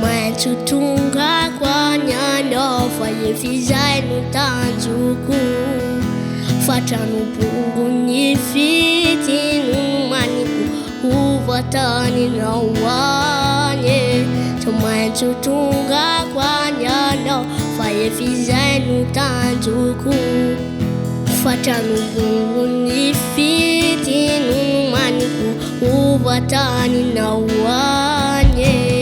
Maintsy tonga koany anao fa efizay no tanjoko fatranom-pongo ny fity no maniko hovatanynao any Tsy maintsy tonga koany anao fa efizay no tanjoko fatranom-pongo ny fity no maniko hovatanynao any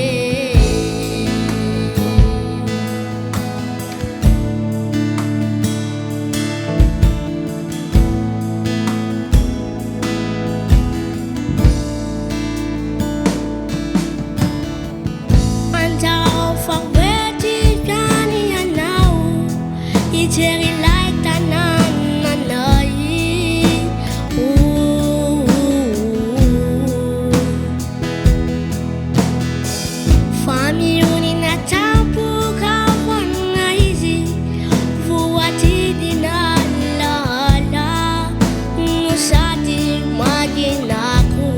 Jerry light ananay Family na tampoka hoanina izy voatidina lala no sady maginako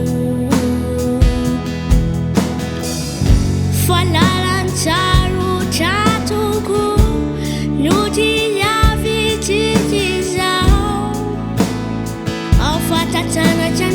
fa lalan-tsarotra toko no dia vitikizao ao fatatsanatra